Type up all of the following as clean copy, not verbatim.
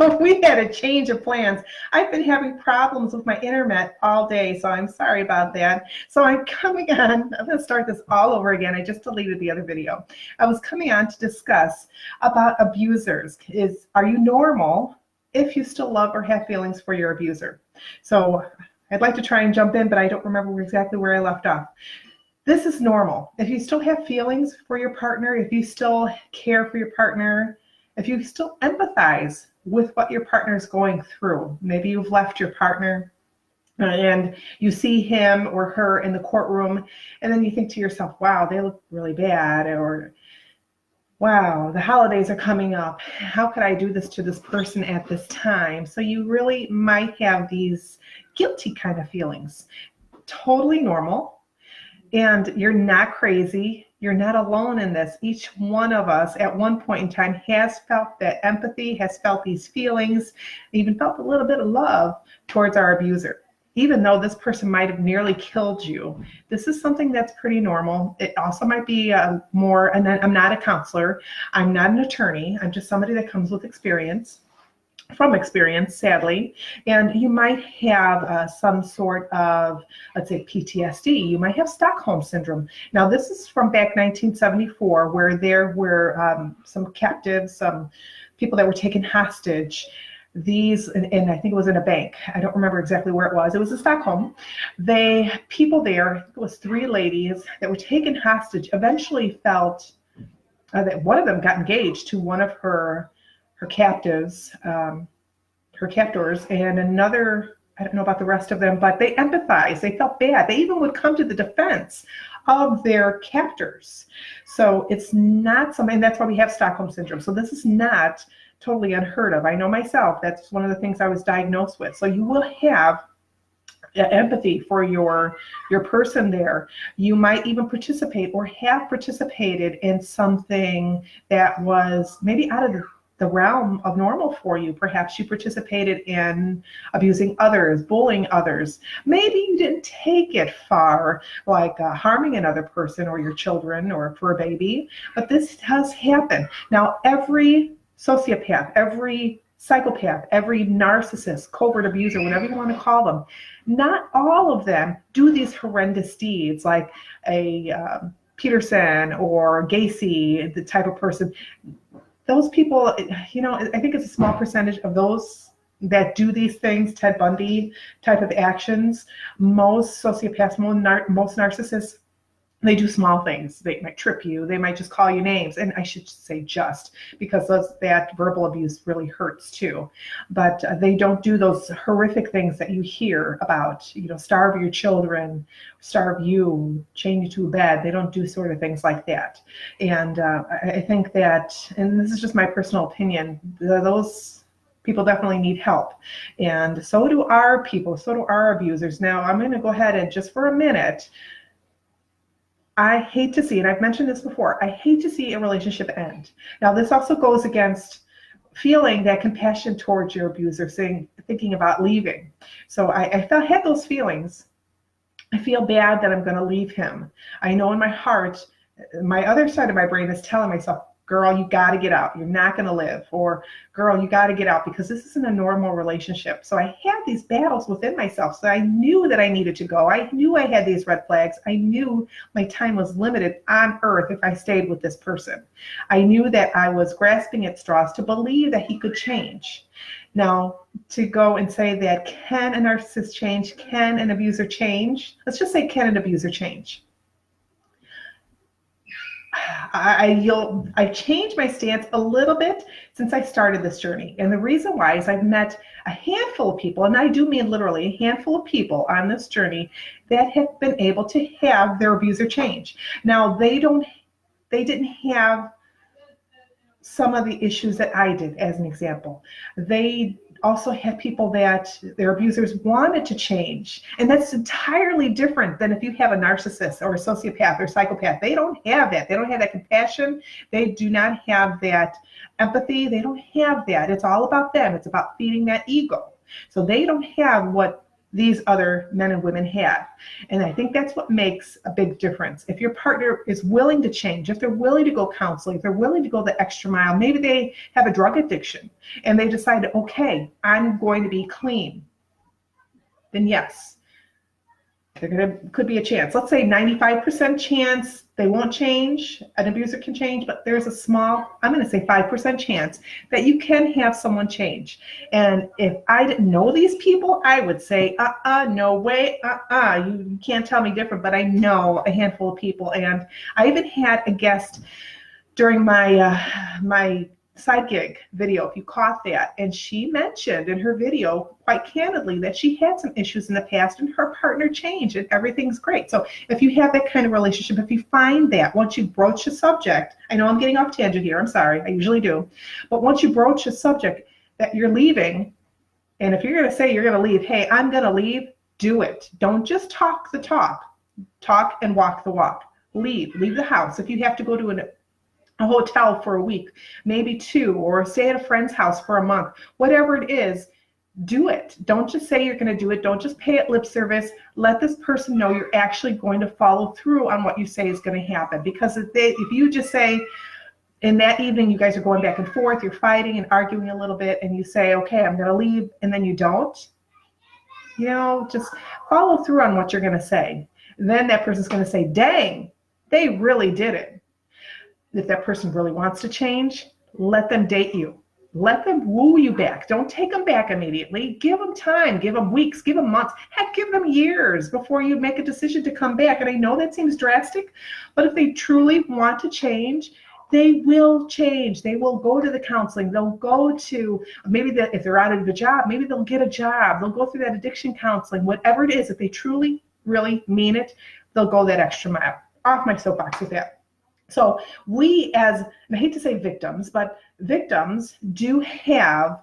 So we had a change of plans. I've been having problems with my internet all day, so I'm sorry about that. So I'm coming on, I'm going to start this all over again. I just deleted the other video. I was coming on to discuss about abusers. Are you normal if you still love or have feelings for your abuser? So I'd like to try and jump in, but I don't remember exactly where I left off. This is normal. If you still have feelings for your partner, if you still care for your partner, if you still empathize with what your partner is going through, maybe you've left your partner and you see him or her in the courtroom, and then you think to yourself, wow, they look really bad, or wow, the holidays are coming up. How could I do this to this person at this time? So you really might have these guilty kind of feelings. Totally normal. And you're not crazy. You're not alone in this. Each one of us at one point in time has felt that empathy, has felt these feelings, even felt a little bit of love towards our abuser. Even though this person might have nearly killed you, this is something that's pretty normal. It also might be more, and I'm not a counselor, I'm not an attorney, I'm just somebody that comes with experience. From experience, sadly, and you might have some sort of, let's say, PTSD. You might have Stockholm syndrome. Now, this is from back 1974, where there were some captives, some people that were taken hostage. These, and I think it was in a bank. I don't remember exactly where it was. It was in Stockholm. People there, it was 3 ladies that were taken hostage, eventually felt that one of them got engaged to one of her captives, her captors, and another, I don't know about the rest of them, but they empathized. They felt bad. They even would come to the defense of their captors. So it's not something, that's why we have Stockholm syndrome. So this is not totally unheard of. I know myself, that's one of the things I was diagnosed with. So you will have empathy for your person there. You might even participate or have participated in something that was maybe out of the realm of normal for you. Perhaps you participated in abusing others, bullying others. Maybe you didn't take it far, like harming another person or your children or for a baby, but this does happen. Now, every sociopath, every psychopath, every narcissist, covert abuser, whatever you want to call them, not all of them do these horrendous deeds like a Peterson or Gacy, the type of person. Those people, I think it's a small percentage of those that do these things, Ted Bundy type of actions. Most sociopaths, most narcissists, they do small things. They might trip you. They might just call you names. And I should say just, because that verbal abuse really hurts too. But they don't do those horrific things that you hear about, starve your children, starve you, chain you to a bed. They don't do sort of things like that. And I think that, and this is just my personal opinion, those people definitely need help. And so do our people, so do our abusers. Now, I'm going to go ahead and just for a minute, I hate to see, and I've mentioned this before, I hate to see a relationship end. Now, this also goes against feeling that compassion towards your abuser, thinking about leaving. So I had those feelings. I feel bad that I'm going to leave him. I know in my heart, my other side of my brain is telling myself, girl, you got to get out. You're not going to live. Or girl, you got to get out because this isn't a normal relationship. So I had these battles within myself. So I knew that I needed to go. I knew I had these red flags. I knew my time was limited on earth if I stayed with this person. I knew that I was grasping at straws to believe that he could change. Now, to go and say that can a narcissist change? Can an abuser change? Let's just say, can an abuser change? I've changed my stance a little bit since I started this journey. And the reason why is I've met a handful of people, and I do mean literally a handful of people on this journey that have been able to have their abuser change. Now, they didn't have some of the issues that I did, as an example. They also had people that their abusers wanted to change. And that's entirely different than if you have a narcissist or a sociopath or psychopath. They don't have that. They don't have that compassion. They do not have that empathy. They don't have that. It's all about them. It's about feeding that ego. So they don't have what these other men and women have. And I think that's what makes a big difference. If your partner is willing to change, if they're willing to go counseling, if they're willing to go the extra mile, maybe they have a drug addiction and they decide, okay, I'm going to be clean, then yes, could be a chance. Let's say 95% chance they won't change, an abuser can change, but there's a small, I'm going to say 5% chance that you can have someone change. And if I didn't know these people, I would say, no way, you can't tell me different, but I know a handful of people. And I even had a guest during my my side gig video, if you caught that, and she mentioned in her video quite candidly that she had some issues in the past and her partner changed and everything's great. So if you have that kind of relationship, if you find that once you broach a subject, I know I'm getting off tangent here, I'm sorry, I usually do, but once you broach a subject that you're leaving, and if you're going to say you're going to leave, hey, I'm going to leave, do it. Don't just talk the talk and walk the walk. Leave the house. If you have to go to a hotel for a week, maybe 2, or stay at a friend's house for a month, whatever it is, do it. Don't just say you're going to do it. Don't just pay it lip service. Let this person know you're actually going to follow through on what you say is going to happen. Because if you just say, in that evening, you guys are going back and forth, you're fighting and arguing a little bit, and you say, okay, I'm going to leave, and then you don't, just follow through on what you're going to say. Then that person's going to say, dang, they really did it. If that person really wants to change, let them date you. Let them woo you back. Don't take them back immediately. Give them time. Give them weeks. Give them months. Heck, give them years before you make a decision to come back. And I know that seems drastic, but if they truly want to change, they will change. They will go to the counseling. They'll go to, maybe if they're out of a job, maybe they'll get a job. They'll go through that addiction counseling. Whatever it is, if they truly, really mean it, they'll go that extra mile. Off my soapbox with that. So we and I hate to say victims, but victims do have,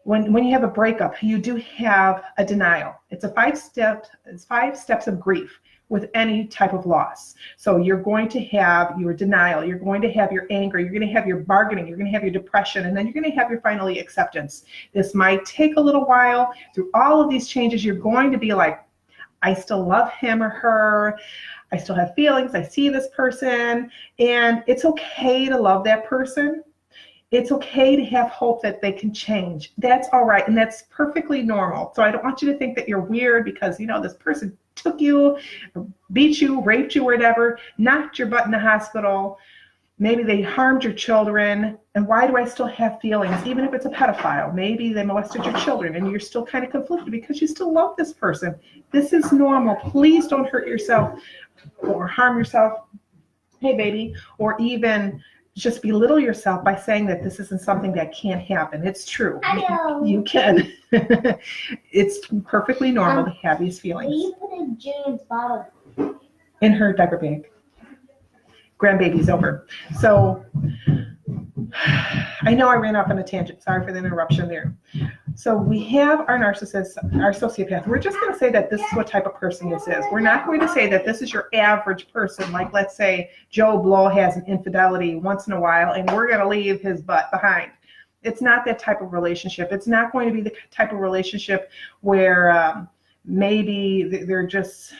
when you have a breakup, you do have a denial. It's 5 steps of grief with any type of loss. So you're going to have your denial, you're going to have your anger, you're going to have your bargaining, you're going to have your depression, and then you're going to have your finally acceptance. This might take a little while. Through all of these changes, you're going to be like, I still love him or her. I still have feelings. I see this person, and it's okay to love that person. It's okay to have hope that they can change. That's all right, and that's perfectly normal. So I don't want you to think that you're weird because, this person took you, beat you, raped you, whatever, knocked your butt in the hospital. Maybe they harmed your children, and why do I still have feelings? Even if it's a pedophile, maybe they molested your children, and you're still kind of conflicted because you still love this person. This is normal. Please don't hurt yourself or harm yourself, hey baby, or even just belittle yourself by saying that this isn't something that can't happen. It's true. You can. It's perfectly normal to have these feelings. Will you put in June's bottle? In her diaper bag. Grandbaby's over. So I know I ran off on a tangent. Sorry for the interruption there. So we have our narcissist, our sociopath. We're just going to say that this is what type of person this is. We're not going to say that this is your average person. Like, let's say Joe Blow has an infidelity once in a while, and we're going to leave his butt behind. It's not that type of relationship. It's not going to be the type of relationship where maybe they're just...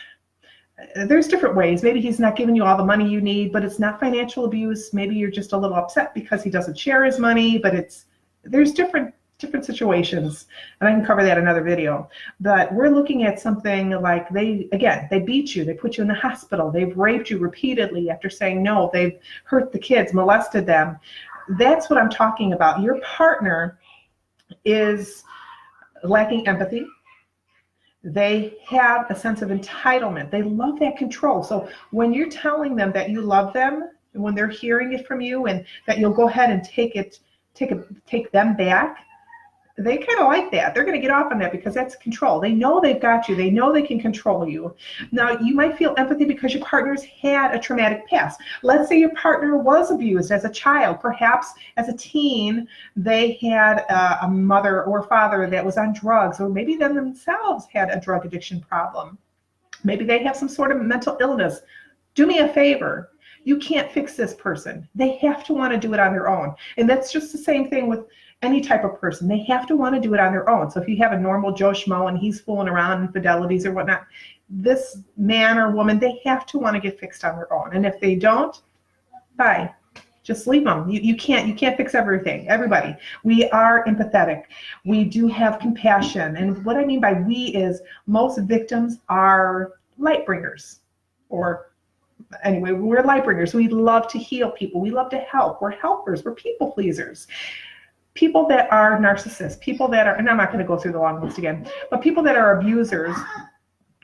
There's different ways. Maybe he's not giving you all the money you need, but it's not financial abuse. Maybe you're just a little upset because he doesn't share his money, but there's different situations, and I can cover that in another video. But we're looking at something like they beat you, they put you in the hospital, they've raped you repeatedly after saying no, they've hurt the kids, molested them. That's what I'm talking about. Your partner is lacking empathy. They have a sense of entitlement. They love that control. So when you're telling them that you love them, and when they're hearing it from you, and that you'll go ahead and take them back, they kind of like that. They're going to get off on that because that's control. They know they've got you. They know they can control you. Now, you might feel empathy because your partner's had a traumatic past. Let's say your partner was abused as a child. Perhaps as a teen, they had a mother or father that was on drugs, or maybe them themselves had a drug addiction problem. Maybe they have some sort of mental illness. Do me a favor. You can't fix this person. They have to want to do it on their own. And that's just the same thing with any type of person, they have to want to do it on their own. So if you have a normal Joe Schmo and he's fooling around in infidelities or whatnot, this man or woman, they have to want to get fixed on their own. And if they don't, bye. Just leave them. You can't fix everything. Everybody. We are empathetic. We do have compassion. And what I mean by we is most victims are light bringers. Or anyway, we're light bringers. We love to heal people. We love to help. We're helpers. We're people pleasers. People that are narcissists, people that are, and I'm not going to go through the long list again, but people that are abusers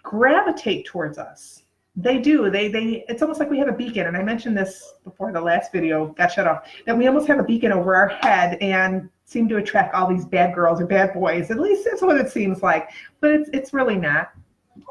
gravitate towards us. They do. It's almost like we have a beacon. And I mentioned this before the last video got shut off, that we almost have a beacon over our head and seem to attract all these bad girls or bad boys. At least that's what it seems like. But it's really not.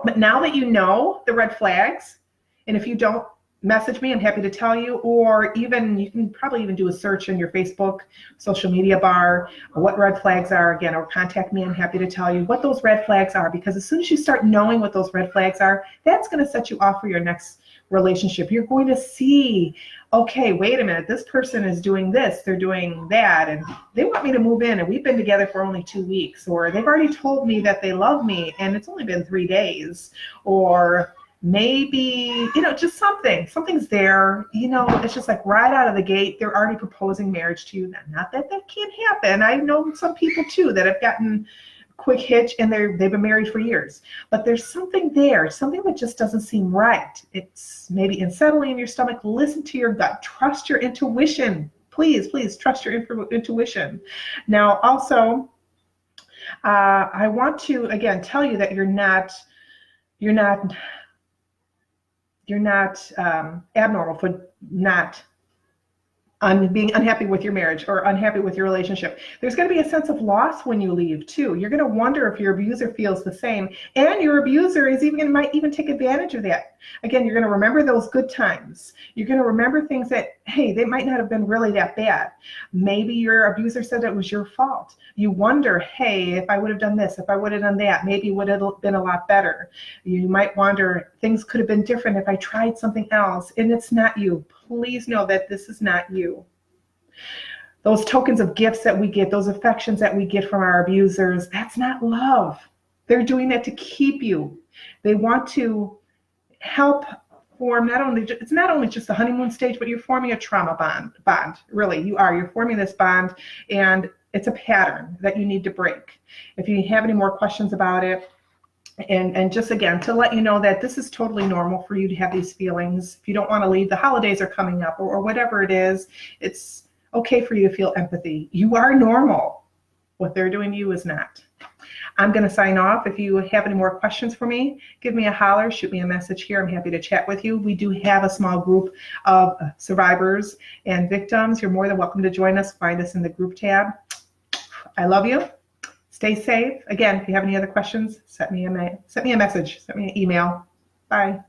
But now that you know the red flags, and if you don't, message me, I'm happy to tell you, or even you can probably even do a search in your Facebook social media bar, what red flags are again, or contact me. I'm happy to tell you what those red flags are, because as soon as you start knowing what those red flags are, that's going to set you off for your next relationship. You're going to see, okay, wait a minute, this person is doing this, they're doing that, and they want me to move in, and we've been together for only 2 weeks, or they've already told me that they love me and it's only been 3 days, or maybe, just something's there, it's just like right out of the gate, they're already proposing marriage to you. Not that can't happen. I know some people too that have gotten a quick hitch and they've been married for years, but there's something there, something that just doesn't seem right. It's maybe unsettling in your stomach. Listen to your gut, trust your intuition. Please trust your intuition. Now, also, I want to again tell you that you're not abnormal for not being unhappy with your marriage or unhappy with your relationship. There's going to be a sense of loss when you leave too. You're going to wonder if your abuser feels the same, and your abuser might even take advantage of that. Again, you're going to remember those good times. You're going to remember things that, hey, they might not have been really that bad. Maybe your abuser said it was your fault. You wonder, hey, if I would have done this, if I would have done that, maybe it would have been a lot better. You might wonder, things could have been different if I tried something else, and it's not you. Please know that this is not you. Those tokens of gifts that we get, those affections that we get from our abusers, that's not love. They're doing that to keep you. They want to help form it's not only just the honeymoon stage, but you're forming a trauma bond. Really, you're forming this bond, and it's a pattern that you need to break. If you have any more questions about it, and just again, to let you know that this is totally normal for you to have these feelings. If you don't want to leave, the holidays are coming up, or whatever it is, it's okay for you to feel empathy. You are normal. What they're doing to you is not. I'm going to sign off. If you have any more questions for me, give me a holler, shoot me a message here. I'm happy to chat with you. We do have a small group of survivors and victims. You're more than welcome to join us. Find us in the group tab. I love you. Stay safe. Again, if you have any other questions, send me a message, send me an email. Bye.